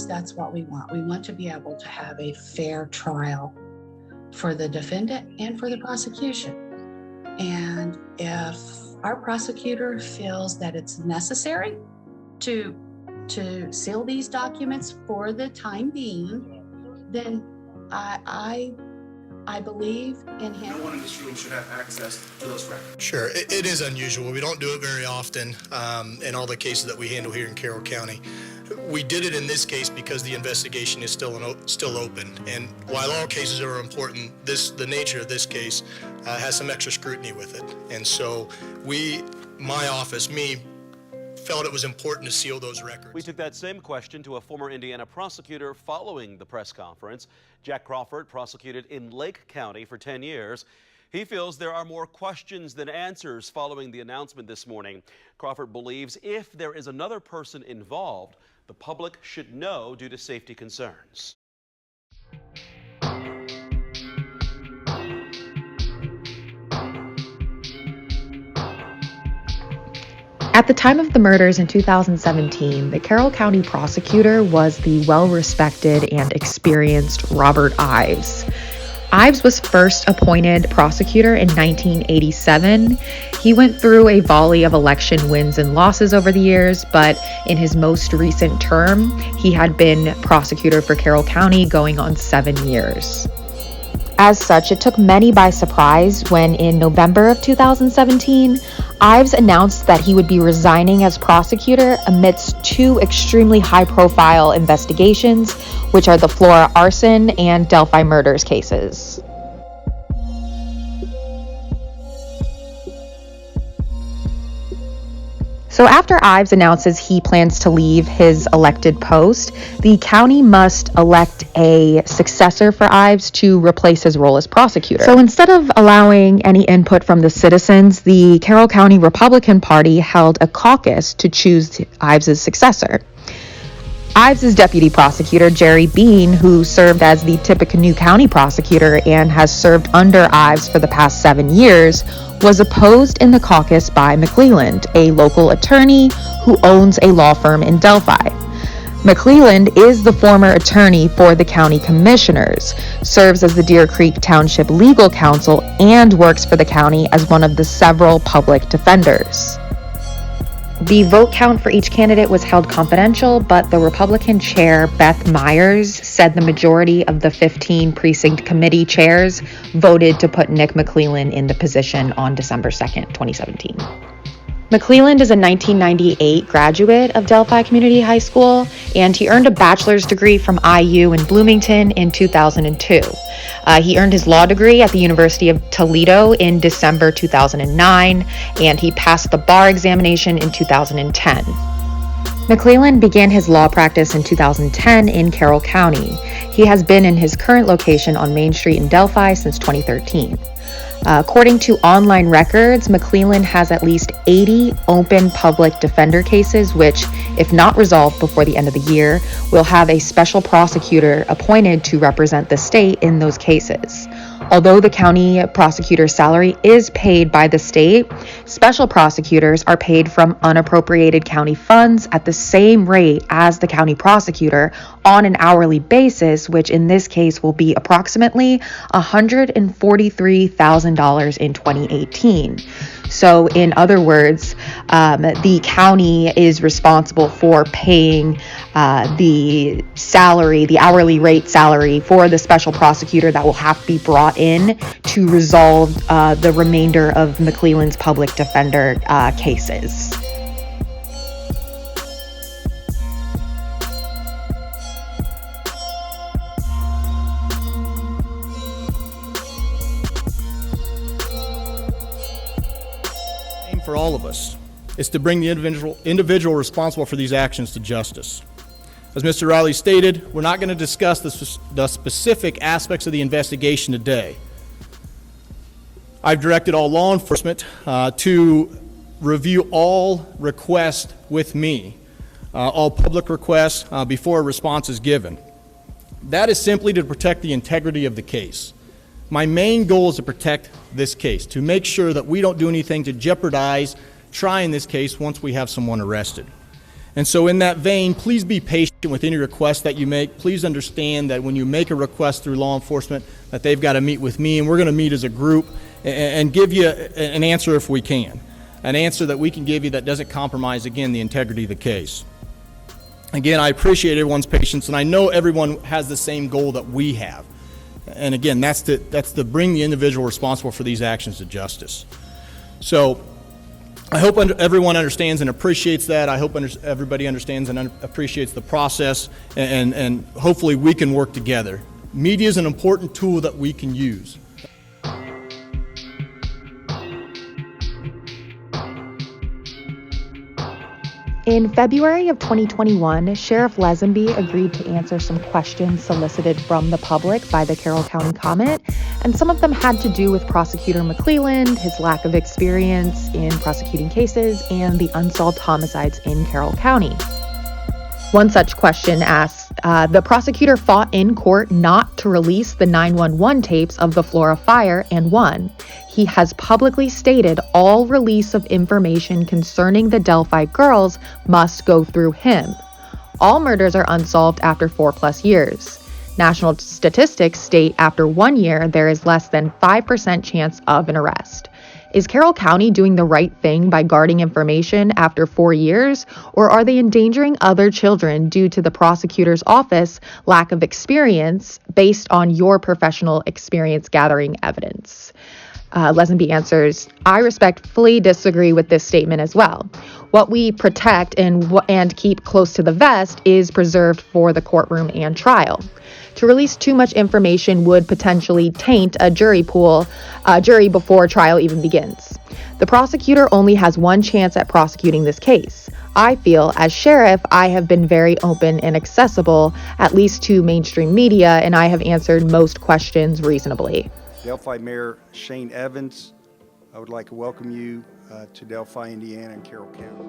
that's what we want. We want to be able to have a fair trial for the defendant and for the prosecution. And if our prosecutor feels that it's necessary to seal these documents for the time being, then I believe in him. No one in this room should have access to those records. Sure, it is unusual. We don't do it very often in all the cases that we handle here in Carroll County. We did it in this case because the investigation is still open. And while all cases are important, the nature of this case has some extra scrutiny with it. And so my office, felt it was important to seal those records. We took that same question to a former Indiana prosecutor following the press conference. Jack Crawford prosecuted in Lake County for 10 years. He feels there are more questions than answers following the announcement this morning. Crawford believes if there is another person involved, the public should know due to safety concerns. At the time of the murders in 2017, the Carroll County prosecutor was the well-respected and experienced Robert Ives. Ives was first appointed prosecutor in 1987. He went through a volley of election wins and losses over the years, but in his most recent term, he had been prosecutor for Carroll County going on 7 years. As such, it took many by surprise when in November of 2017, Ives announced that he would be resigning as prosecutor amidst 2 extremely high-profile investigations, which are the Flora arson and Delphi murders cases. So after Ives announces he plans to leave his elected post, the county must elect a successor for Ives to replace his role as prosecutor. So instead of allowing any input from the citizens, the Carroll County Republican Party held a caucus to choose Ives' successor. Ives' deputy prosecutor, Jerry Bean, who served as the Tippecanoe County prosecutor and has served under Ives for the past 7 years, was opposed in the caucus by McClelland, a local attorney who owns a law firm in Delphi. McClelland is the former attorney for the county commissioners, serves as the Deer Creek Township legal counsel, and works for the county as one of the several public defenders. The vote count for each candidate was held confidential, but the Republican chair, Beth Myers, said the majority of the 15 precinct committee chairs voted to put Nick McClelland in the position on December 2nd, 2017. McClelland is a 1998 graduate of Delphi Community High School, and he earned a bachelor's degree from IU in Bloomington in 2002. He earned his law degree at the University of Toledo in December 2009, and he passed the bar examination in 2010. McClelland began his law practice in 2010 in Carroll County. He has been in his current location on Main Street in Delphi since 2013. According to online records, McClelland has at least 80 open public defender cases, which, if not resolved before the end of the year, will have a special prosecutor appointed to represent the state in those cases. Although the county prosecutor's salary is paid by the state, special prosecutors are paid from unappropriated county funds at the same rate as the county prosecutor on an hourly basis, which in this case will be approximately $143,000 in 2018. So in other words, the county is responsible for paying the salary, the hourly rate salary for the special prosecutor that will have to be brought in to resolve the remainder of McClelland's public defender cases. For all of us is to bring the individual responsible for these actions to justice. As Mr. Riley stated, we're not going to discuss the specific aspects of the investigation today. I've directed all law enforcement to review all requests with me, all public requests before a response is given. That is simply to protect the integrity of the case. My main goal is to protect this case, to make sure that we don't do anything to jeopardize trying this case once we have someone arrested. And so in that vein, please be patient with any request that you make. Please understand that when you make a request through law enforcement, that they've got to meet with me, and we're going to meet as a group and give you an answer if we can. An answer that we can give you that doesn't compromise, again, the integrity of the case. Again, I appreciate everyone's patience, and I know everyone has the same goal that we have. And again, that's to bring the individual responsible for these actions to justice. So I hope everyone understands and appreciates that. I hope everybody understands and appreciates the process, and hopefully we can work together. Media is an important tool that we can use. In February of 2021, Sheriff Lesenby agreed to answer some questions solicited from the public by the Carroll County Comment, and some of them had to do with Prosecutor McClelland, his lack of experience in prosecuting cases, and the unsolved homicides in Carroll County. One such question asks, the prosecutor fought in court not to release the 911 tapes of the Flora fire and won. He has publicly stated all release of information concerning the Delphi girls must go through him. All murders are unsolved after 4+ years. National statistics state after 1 year, there is less than 5% chance of an arrest. Is Carroll County doing the right thing by guarding information after 4 years, or are they endangering other children due to the prosecutor's office lack of experience based on your professional experience gathering evidence? Lesenby answers, I respectfully disagree with this statement as well. What we protect and keep close to the vest is preserved for the courtroom and trial. To release too much information would potentially taint a jury before trial even begins. The prosecutor only has one chance at prosecuting this case. I feel, as sheriff, I have been very open and accessible, at least to mainstream media, and I have answered most questions reasonably. Delphi Mayor Shane Evans, I would like to welcome you to Delphi, Indiana and Carroll County.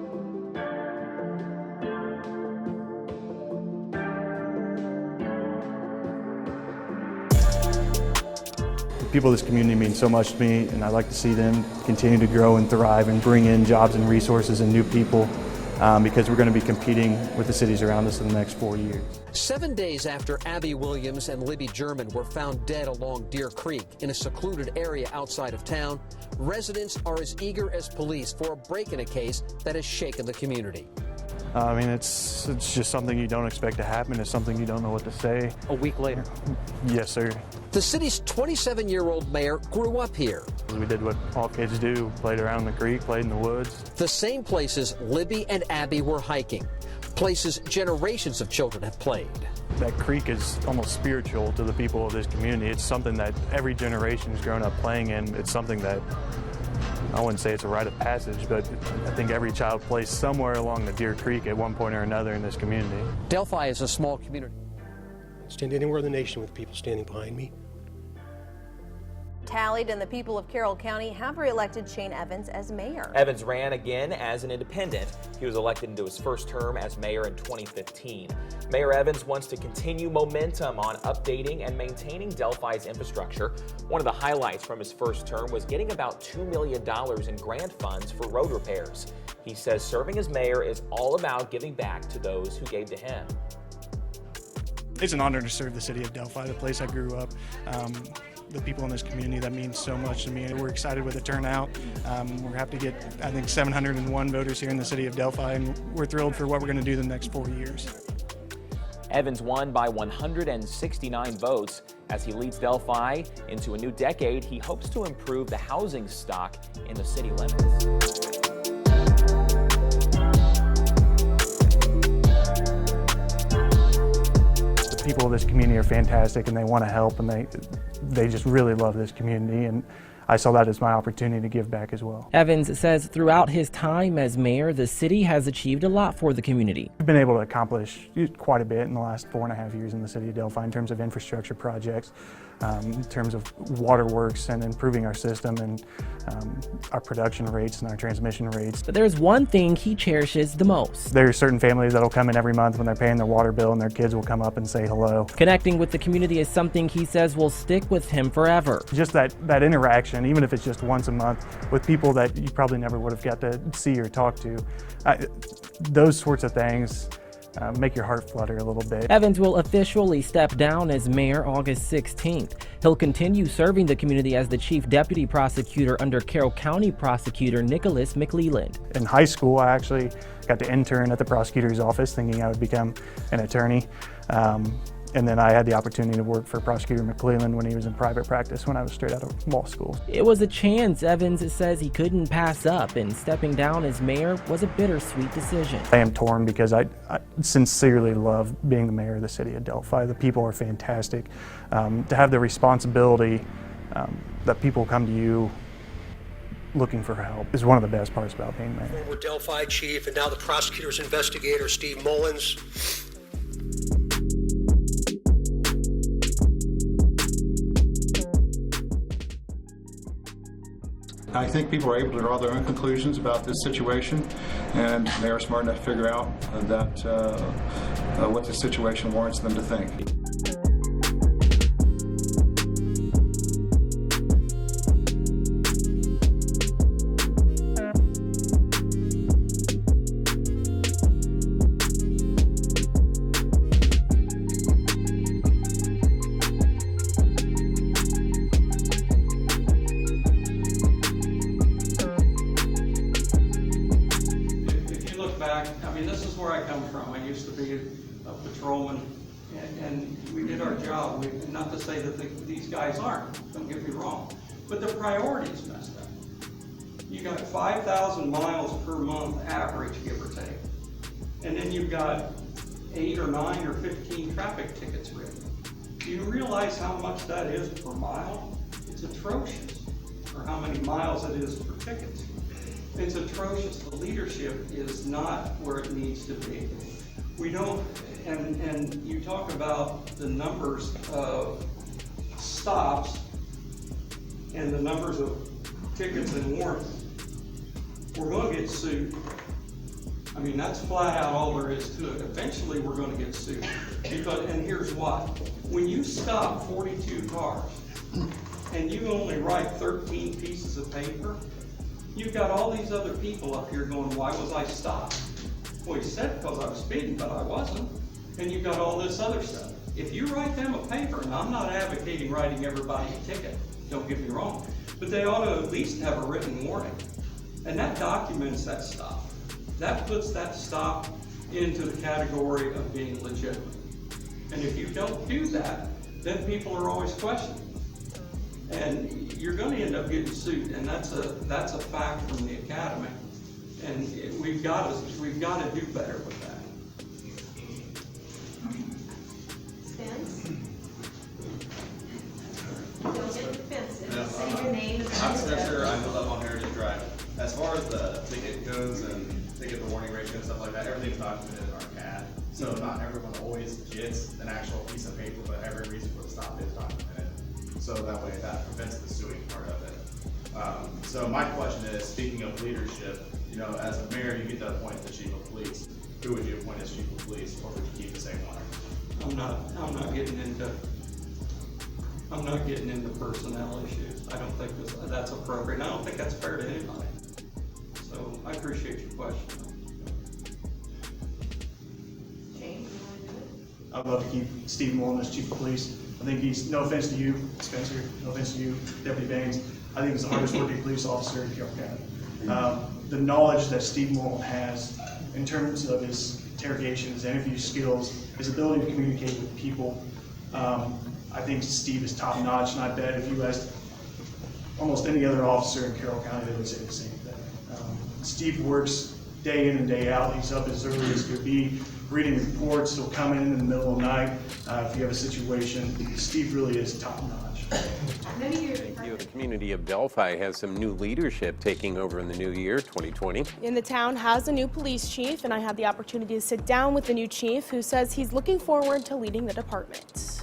People of this community mean so much to me, and I'd like to see them continue to grow and thrive and bring in jobs and resources and new people because we're going to be competing with the cities around us in the next 4 years. 7 days after Abby Williams and Libby German were found dead along Deer Creek in a secluded area outside of town, residents are as eager as police for a break in a case that has shaken the community. I mean, it's just something you don't expect to happen. It's something you don't know what to say. A week later. Yes, sir. The city's 27-year-old mayor grew up here. We did what all kids do, played around the creek, played in the woods. The same places Libby and Abby were hiking, places generations of children have played. That creek is almost spiritual to the people of this community. It's something that every generation has grown up playing in. It's something that, I wouldn't say it's a rite of passage, but I think every child plays somewhere along the Deer Creek at one point or another in this community. Delphi is a small community. Stand anywhere in the nation with people standing behind me. Tallied, and the people of Carroll County have re-elected Shane Evans as mayor. Evans ran again as an independent. He was elected into his first term as mayor in 2015. Mayor Evans wants to continue momentum on updating and maintaining Delphi's infrastructure. One of the highlights from his first term was getting about $2 million in grant funds for road repairs. He says serving as mayor is all about giving back to those who gave to him. It's an honor to serve the city of Delphi, the place I grew up. The people in this community, that means so much to me. We're excited with the turnout. We're happy to get, I think, 701 voters here in the city of Delphi, and we're thrilled for what we're going to do the next 4 years. Evans won by 169 votes. As he leads Delphi into a new decade, he hopes to improve the housing stock in the city limits. People of this community are fantastic, and they want to help, and they just really love this community, and I saw that as my opportunity to give back as well. Evans says throughout his time as mayor, the city has achieved a lot for the community. We've been able to accomplish quite a bit in the last 4.5 years in the city of Delphi in terms of infrastructure projects, in terms of waterworks and improving our system and our production rates and our transmission rates. But there's one thing he cherishes the most. There are certain families that'll come in every month when they're paying their water bill, and their kids will come up and say hello. Connecting with the community is something he says will stick with him forever. Just that interaction, even if it's just once a month, with people that you probably never would have got to see or talk to. those sorts of things make your heart flutter a little bit. Evans will officially step down as mayor August 16th. He'll continue serving the community as the chief deputy prosecutor under Carroll County Prosecutor Nicholas McLeland. In high school, I actually got to intern at the prosecutor's office thinking I would become an attorney. And then I had the opportunity to work for Prosecutor McLeland when he was in private practice when I was straight out of law school. It was a chance Evans says he couldn't pass up, and stepping down as mayor was a bittersweet decision. I am torn because I sincerely love being the mayor of the city of Delphi. The people are fantastic. To have the responsibility that people come to you looking for help is one of the best parts about being mayor. Former Delphi chief and now the prosecutor's investigator, Steve Mullins. I think people are able to draw their own conclusions about this situation, and they are smart enough to figure out that what the situation warrants them to think. I mean, this is where I come from. I used to be a patrolman, and we did our job. Not to say that these guys aren't, don't get me wrong, but the priorities messed up. You got 5,000 miles per month average, give or take, and then you've got 8 or 9 or 15 traffic tickets written. Do you realize how much that is per mile? It's atrocious, or how many miles it is per ticket. It's atrocious. The leadership is not where it needs to be. We don't, and you talk about the numbers of stops and the numbers of tickets and warrants. We're going to get sued. I mean, that's flat out all there is to it. Eventually we're going to get sued. And here's why. When you stop 42 cars and you only write 13 pieces of paper, you've got all these other people up here going, why was I stopped? Well, he said because I was speeding, but I wasn't. And you've got all this other stuff. If you write them a paper, and I'm not advocating writing everybody a ticket, don't get me wrong, but they ought to at least have a written warning. And that documents that stop. That puts that stop into the category of being legitimate. And if you don't do that, then people are always questioning. And you're going to end up getting sued, and that's a fact from the academy. And we've got to do better with that. Spence? Don't get defensive. Say your name. I'm Spencer. I live up on Heritage Drive. As far as the ticket goes and ticket to warning ratio and stuff like that, everything's documented in our CAD. So not everyone always gets an actual piece of paper, but every reason for the stop is documented. So that way that prevents the suing part of it. So my question is, speaking of leadership, you know, as a mayor, you get to appoint the chief of police. Who would you appoint as chief of police, or would you keep the same one? I'm not getting into personnel issues. I don't think that's appropriate. I don't think that's fair to anybody. So I appreciate your question. James, you want to do it? I'd love to keep Steve Mullen as chief of police. I think he's, no offense to you, Spencer, no offense to you, Deputy Baines, I think he's the hardest working police officer in Carroll County. The knowledge that Steve Mullen has in terms of his interrogation, his interview skills, his ability to communicate with people, I think Steve is top notch, and I bet if you asked almost any other officer in Carroll County, they would say the same thing. Steve works day in and day out. He's up as early as could be, reading reports. He'll come in the middle of the night if you have a situation. Steve really is top notch. The community of Delphi has some new leadership taking over in the new year, 2020. And the town has a new police chief, and I had the opportunity to sit down with the new chief, who says he's looking forward to leading the department.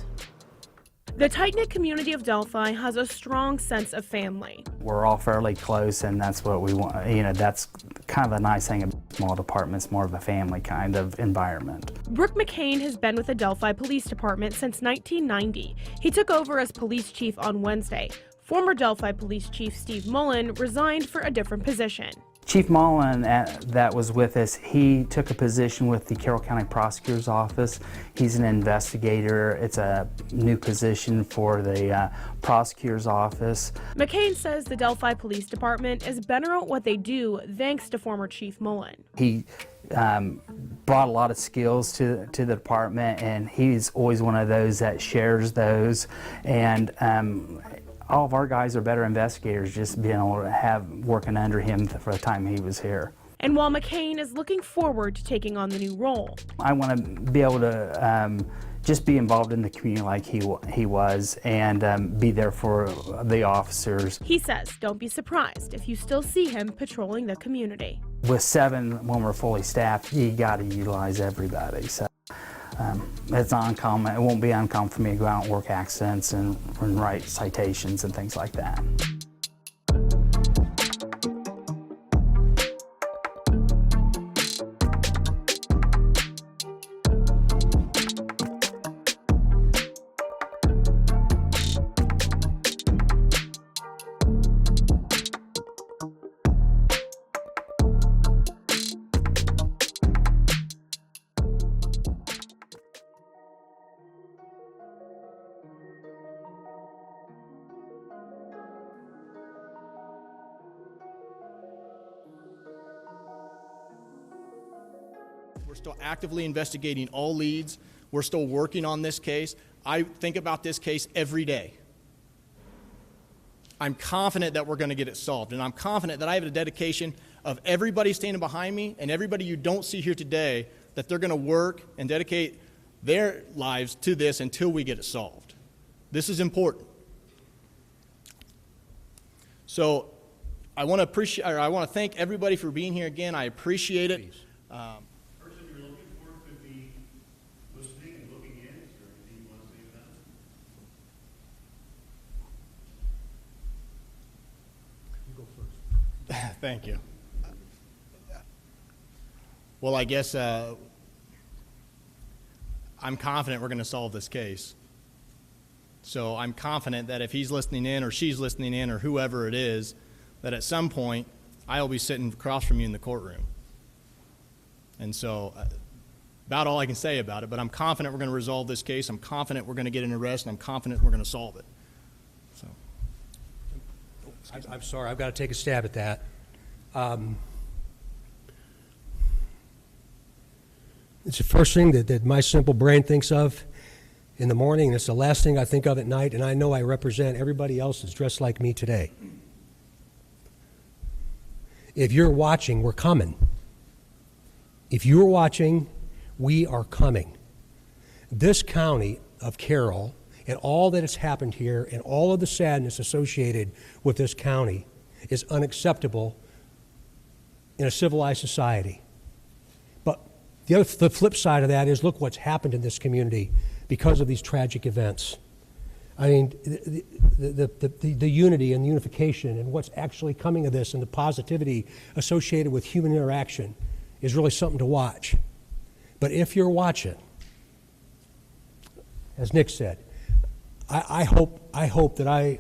The tight-knit community of Delphi has a strong sense of family. We're all fairly close, and that's what we want. You know, that's kind of a nice thing about small departments, more of a family kind of environment. Brooke McCain has been with the Delphi Police Department since 1990. He took over as police chief on Wednesday. Former Delphi Police Chief Steve Mullen resigned for a different position. Chief Mullen that was with us, he took a position with the Carroll County Prosecutor's Office. He's an investigator. It's a new position for the Prosecutor's Office. McCain says the Delphi Police Department is better at what they do thanks to former Chief Mullen. He brought a lot of skills to the department, and he's always one of those that shares those. And all of our guys are better investigators just being able to have working under him for the time he was here. And while McCain is looking forward to taking on the new role, I want to be able to just be involved in the community like he was, and be there for the officers. he says don't be surprised if you still see him patrolling the community. With 7, when we're fully staffed, you got to utilize everybody. So it's not uncommon. It won't be uncommon for me to go out and work accidents and write citations and things like that. We're still actively investigating all leads. We're still working on this case. I think about this case every day. I'm confident that we're going to get it solved, and I'm confident that I have a dedication of everybody standing behind me and everybody you don't see here today, that they're going to work and dedicate their lives to this until we get it solved. This is important. So I want to thank everybody for being here again. I appreciate it. Thank you. Well, I guess I'm confident we're going to solve this case. So I'm confident that if he's listening in or she's listening in or whoever it is, that at some point I'll be sitting across from you in the courtroom. And so about all I can say about it, but I'm confident we're going to resolve this case. I'm confident we're going to get an arrest, and I'm confident we're going to solve it. So. I'm sorry, I've got to take a stab at that. It's the first thing that my simple brain thinks of in the morning, and it's the last thing I think of at night, and I know I represent everybody else that's dressed like me today. If you're watching, we're coming. If you're watching, we are coming. This county of Carroll and all that has happened here and all of the sadness associated with this county is unacceptable in a civilized society. But the flip side of that is look what's happened in this community because of these tragic events. I mean, the unity and the unification and what's actually coming of this and the positivity associated with human interaction is really something to watch. But if you're watching, as Nick said, I hope that I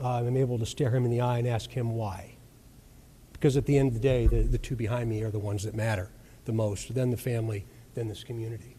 am able to stare him in the eye and ask him why. Because at the end of the day, the two behind me are the ones that matter the most, then the family, then this community.